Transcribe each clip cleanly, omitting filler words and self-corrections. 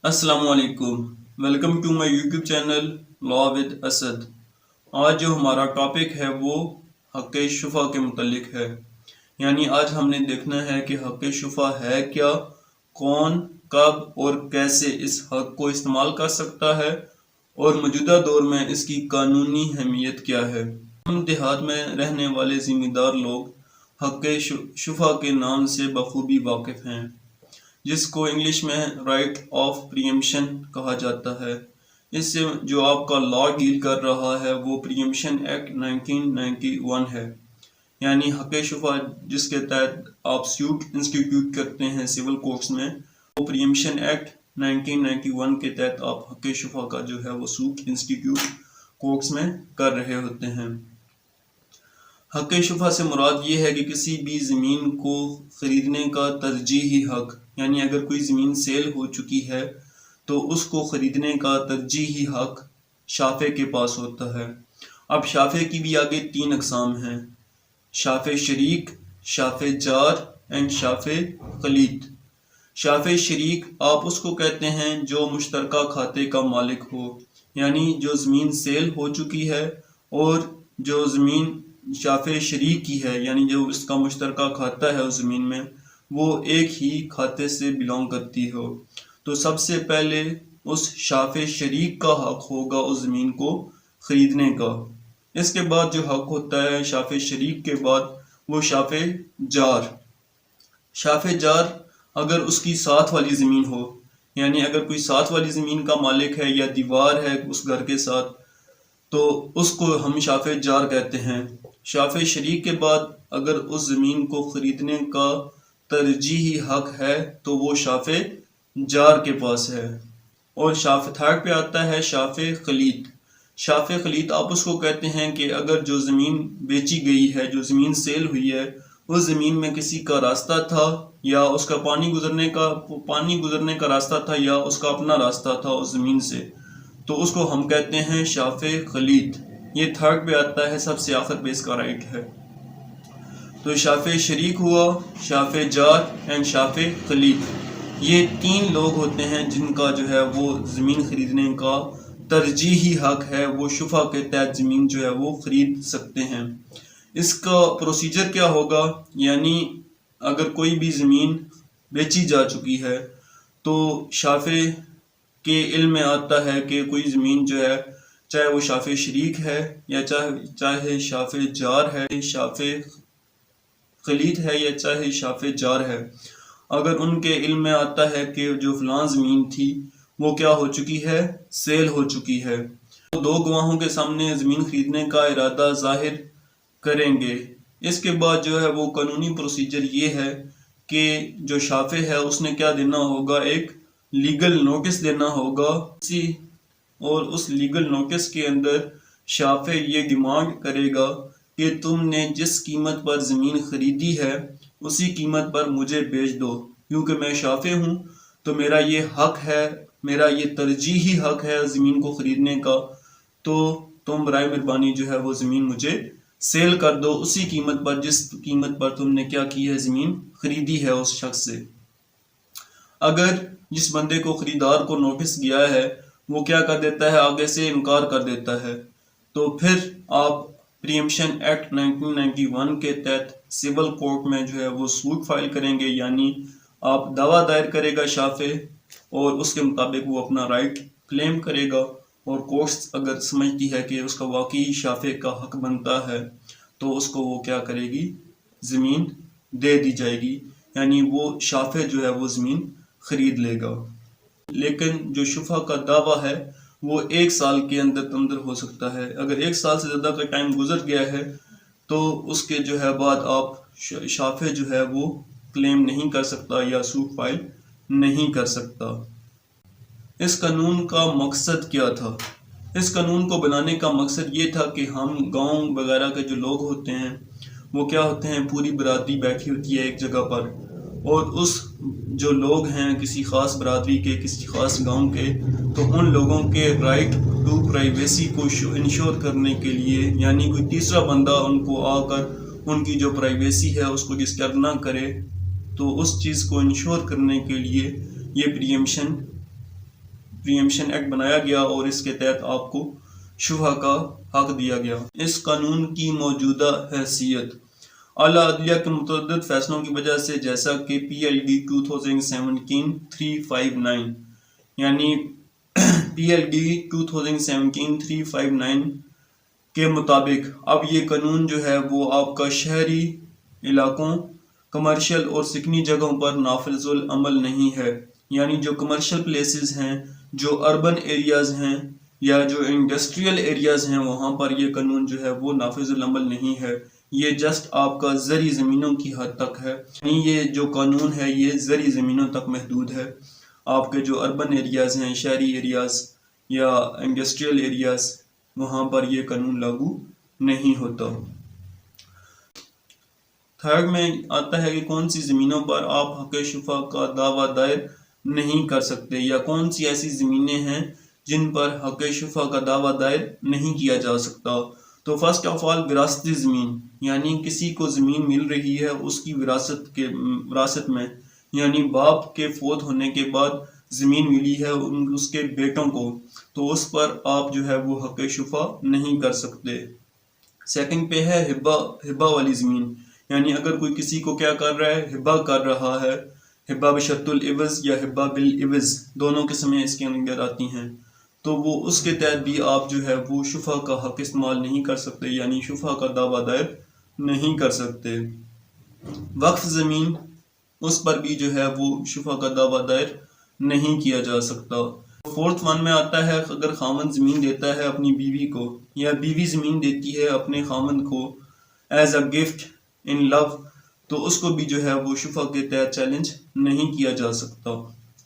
السلام علیکم، welcome to my YouTube channel law with Asad. آج جو ہمارا ٹاپک ہے وہ حق شفا کے متعلق ہے۔ یعنی آج ہم نے دیکھنا ہے کہ حق شفا ہے کیا، کون، کب اور کیسے اس حق کو استعمال کر سکتا ہے، اور موجودہ دور میں اس کی قانونی اہمیت کیا ہے۔ ہم دیہات میں رہنے والے ذمہ دار لوگ حق شفا کے نام سے بخوبی واقف ہیں، جس کو انگلش میں رائٹ آف پریمپشن کہا جاتا ہے۔ اس سے جو آپ کا لا ڈیل کر رہا ہے وہ پریمپشن ایکٹ 1991 ہے، یعنی حق شفا جس کے تحت آپ سیوٹ انسٹیٹیوٹ کرتے ہیں سول کورٹس میں، وہ پریمپشن ایکٹ 1991 کے تحت آپ حق شفا کا جو ہے وہ سوٹ انسٹیٹیوٹ کورٹس میں کر رہے ہوتے ہیں۔ حق شفا سے مراد یہ ہے کہ کسی بھی زمین کو خریدنے کا ترجیحی حق، یعنی اگر کوئی زمین سیل ہو چکی ہے تو اس کو خریدنے کا ترجیحی حق شافع کے پاس ہوتا ہے۔ اب شافع کی بھی آگے 3 اقسام ہیں: شافع شریک، شافع جار اینڈ شافع خلیط۔ شافع شریک آپ اس کو کہتے ہیں جو مشترکہ کھاتے کا مالک ہو، یعنی جو زمین سیل ہو چکی ہے اور جو زمین شافع شریک کی ہے، یعنی جو اس کا مشترکہ کھاتا ہے اس زمین میں، وہ ایک ہی کھاتے سے بلانگ کرتی ہو۔ تو سب سے پہلے اس شافع شریک کا حق ہوگا اس زمین کو خریدنے کا۔ اس کے بعد جو حق ہوتا ہے شافع شریک کے بعد وہ شافع جار۔ شافع جار اگر اس کی ساتھ والی زمین ہو، یعنی اگر کوئی ساتھ والی زمین کا مالک ہے یا دیوار ہے اس گھر کے ساتھ، تو اس کو ہم شافع جار کہتے ہیں۔ شافع شریک کے بعد اگر اس زمین کو خریدنے کا ترجیحی حق ہے تو وہ شافع جار کے پاس ہے۔ اور شافع تھرڈ پہ آتا ہے شافع خلیط۔ شافع خلیط آپ اس کو کہتے ہیں کہ اگر جو زمین بیچی گئی ہے، جو زمین سیل ہوئی ہے، اس زمین میں کسی کا راستہ تھا یا اس کا پانی گزرنے کا راستہ تھا یا اس کا اپنا راستہ تھا اس زمین سے، تو اس کو ہم کہتے ہیں شافع خلیط۔ یہ تھرڈ پہ آتا ہے، سب سے آخر پہ اس کا رائٹ ہے۔ تو شافع شریک ہوا، شافع جار اینڈ شافع خلیط، یہ 3 لوگ ہوتے ہیں جن کا جو ہے وہ زمین خریدنے کا ترجیحی حق ہے، وہ شفا کے تحت زمین جو ہے وہ خرید سکتے ہیں۔ اس کا پروسیجر کیا ہوگا؟ یعنی اگر کوئی بھی زمین بیچی جا چکی ہے تو شافع کے علم میں آتا ہے کہ کوئی زمین جو ہے، چاہے وہ شافع شریک ہے یا چاہے شافع جار ہے، شافع خلیط ہے یا چاہے شافع جار ہے، اگر ان کے علم میں آتا ہے کہ جو فلاں زمین تھی وہ کیا ہو چکی ہے، سیل ہو چکی ہے، تو 2 گواہوں کے سامنے زمین خریدنے کا ارادہ ظاہر کریں گے۔ اس کے بعد جو ہے وہ قانونی پروسیجر یہ ہے کہ جو شافع ہے اس نے کیا دینا ہوگا، ایک لیگل نوٹس دینا ہوگا، اور اس لیگل نوٹس کے اندر شافع یہ ڈیمانڈ کرے گا کہ تم نے جس قیمت پر زمین خریدی ہے اسی قیمت پر مجھے بیچ دو، کیونکہ میں شافع ہوں تو میرا یہ حق ہے، میرا یہ ترجیحی حق ہے زمین کو خریدنے کا، تو تم برائے مہربانی جو ہے وہ زمین مجھے سیل کر دو اسی قیمت پر جس قیمت پر تم نے کیا کی ہے، زمین خریدی ہے اس شخص سے۔ اگر جس بندے کو خریدار کو نوٹس گیا ہے وہ کیا کر دیتا ہے، آگے سے انکار کر دیتا ہے، تو پھر آپ پریمپشن ایکٹ 1991 کے تحت سول کورٹ میں جو ہے وہ سوٹ فائل کریں گے، یعنی آپ دعویٰ دائر کرے گا شافع، اور اس کے مطابق وہ اپنا رائٹ کلیم کرے گا، اور کورٹس اگر سمجھتی ہے کہ اس کا واقعی شافع کا حق بنتا ہے تو اس کو وہ کیا کرے گی، زمین دے دی جائے گی، یعنی وہ شافع جو ہے وہ زمین خرید لے گا۔ لیکن جو شفا کا دعویٰ ہے وہ 1 سال کے اندر ہو سکتا ہے۔ اگر 1 سال سے زیادہ کا ٹائم گزر گیا ہے تو اس کے جو ہے بعد آپ شافع جو ہے وہ کلیم نہیں کر سکتا یا سوٹ فائل نہیں کر سکتا۔ اس قانون کا مقصد کیا تھا؟ اس قانون کو بنانے کا مقصد یہ تھا کہ ہم گاؤں وغیرہ کے جو لوگ ہوتے ہیں وہ کیا ہوتے ہیں، پوری برادری بیٹھی ہوتی ہے ایک جگہ پر، اور اس جو لوگ ہیں کسی خاص برادری کے، کسی خاص گاؤں کے، تو ان لوگوں کے رائٹ ٹو پرائیویسی کو انشور کرنے کے لیے، یعنی کوئی تیسرا بندہ ان کو آ کر ان کی جو پرائیویسی ہے اس کو ڈسٹرب نہ کرے، تو اس چیز کو انشور کرنے کے لیے یہ پریمپشن پریمپشن ایکٹ بنایا گیا اور اس کے تحت آپ کو شفا کا حق دیا گیا۔ اس قانون کی موجودہ حیثیت اعلیٰ عدلیہ کے متعدد فیصلوں کی وجہ سے، جیسا کہ PLD 2017-359 یعنی PLD 2017-359 کے مطابق اب یہ قانون جو ہے وہ آپ کا شہری علاقوں، کمرشل اور سکنی جگہوں پر نافذ العمل نہیں ہے۔ یعنی جو کمرشل پلیسز ہیں، جو اربن ایریاز ہیں یا جو انڈسٹریل ایریاز ہیں، وہاں پر یہ قانون جو ہے وہ نافذ العمل نہیں ہے۔ یہ جسٹ آپ کا زرعی زمینوں کی حد تک ہے، یعنی یہ جو قانون ہے یہ زرعی زمینوں تک محدود ہے۔ آپ کے جو اربن ایریاز ہیں، شہری ایریاز یا انڈسٹریل ایریاز، وہاں پر یہ قانون لاگو نہیں ہوتا۔ تھرڈ میں آتا ہے کہ کون سی زمینوں پر آپ حق شفا کا دعویٰ دائر نہیں کر سکتے، یا کون سی ایسی زمینیں ہیں جن پر حق شفا کا دعویٰ دائر نہیں کیا جا سکتا۔ تو فرسٹ آف آل وراثتی زمین، یعنی کسی کو زمین مل رہی ہے اس کی وراثت میں، یعنی باپ کے فوت ہونے کے بعد زمین ملی ہے اس کے بیٹوں کو، تو اس پر آپ جو ہے وہ حق شفا نہیں کر سکتے۔ سیکنڈ پہ ہے ہبہ والی زمین، یعنی اگر کوئی کسی کو کیا کر رہا ہے، ہبہ کر رہا ہے، ہبہ بشرط العوض یا ہبہ بالعوض، دونوں قسمیں اس کے اندر آتی ہیں، تو وہ اس کے تحت بھی آپ جو ہے وہ شفا کا حق استعمال نہیں کر سکتے، یعنی شفا کا دعویٰ دائر نہیں کر سکتے۔ وقف زمین، اس پر بھی جو ہے وہ شفا کا دعویٰ دائر نہیں کیا جا سکتا۔ فورتھ ون میں آتا ہے اگر خاوند زمین دیتا ہے اپنی بیوی کو، یا بیوی زمین دیتی ہے اپنے خاوند کو ایز اے گفٹ ان لو، تو اس کو بھی جو ہے وہ شفا کے تحت چیلنج نہیں کیا جا سکتا۔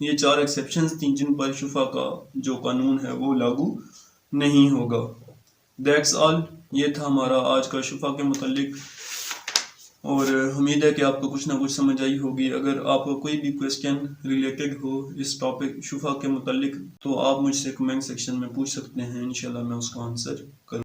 یہ 4 ایکسیپشنز تھیں جن پر شفا کا جو قانون ہے وہ لاگو نہیں ہوگا۔ دیٹس آل، یہ تھا ہمارا آج کا شفا کے متعلق، اور امید ہے کہ آپ کو کچھ نہ کچھ سمجھ آئی ہوگی۔ اگر آپ کو کوئی بھی کویسچن ریلیٹڈ ہو اس ٹاپک شفا کے متعلق تو آپ مجھ سے کمنٹ سیکشن میں پوچھ سکتے ہیں، انشاءاللہ میں اس کا آنسر کروں۔